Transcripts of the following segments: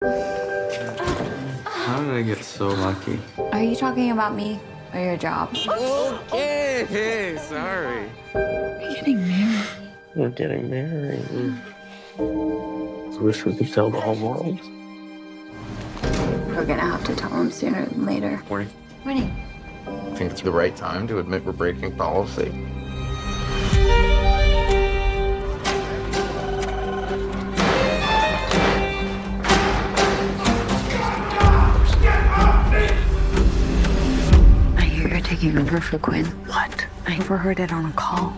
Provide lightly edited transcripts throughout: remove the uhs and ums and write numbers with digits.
How did I get so lucky? Are you talking about me or your job? Okay, sorry. Are you getting married? We're getting married. I wish we could tell the whole world. We're gonna have to tell him sooner than later. Morning. Morning. I think it's the right time to admit we're breaking policy. I hear you're taking over for Quinn. What? I overheard it on a call.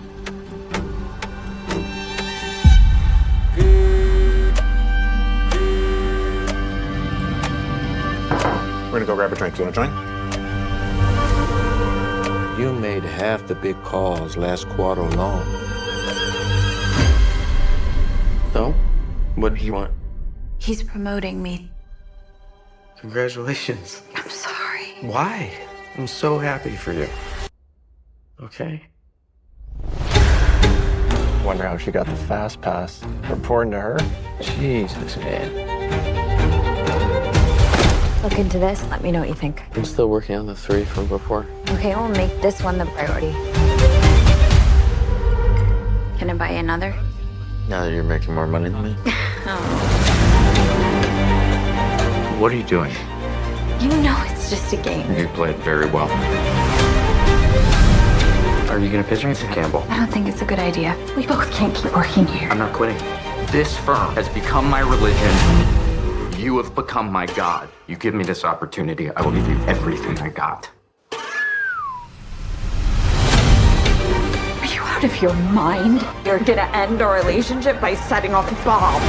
We're gonna go grab a drink. You wanna join? You made half the big calls last quarter alone. So, what do you want? He's promoting me. Congratulations. I'm sorry. Why? I'm so happy for you. Okay. Wonder how she got the fast pass. Reporting to her? Jesus, man. Look into this. Let me know what you think. I'm still working on the 3 from before. Okay, we'll make this one the priority. Can I buy you another? Now that you're making more money than me. Oh. What are you doing? You know it's just a game. You played very well. Are you gonna pitch me to Campbell? I don't think it's a good idea. We both can't keep working here. I'm not quitting. This firm has become my religion. You have become my God. You give me this opportunity, I will give you everything I got. Are you out of your mind? You're gonna end our relationship by setting off a bomb.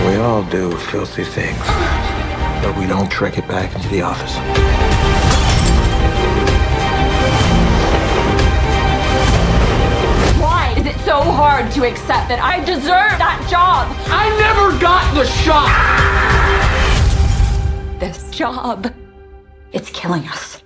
We all do filthy things, but we don't trick it back into the office. Why is it so hard to accept that I deserve that job? I never got the shot! This job, it's killing us.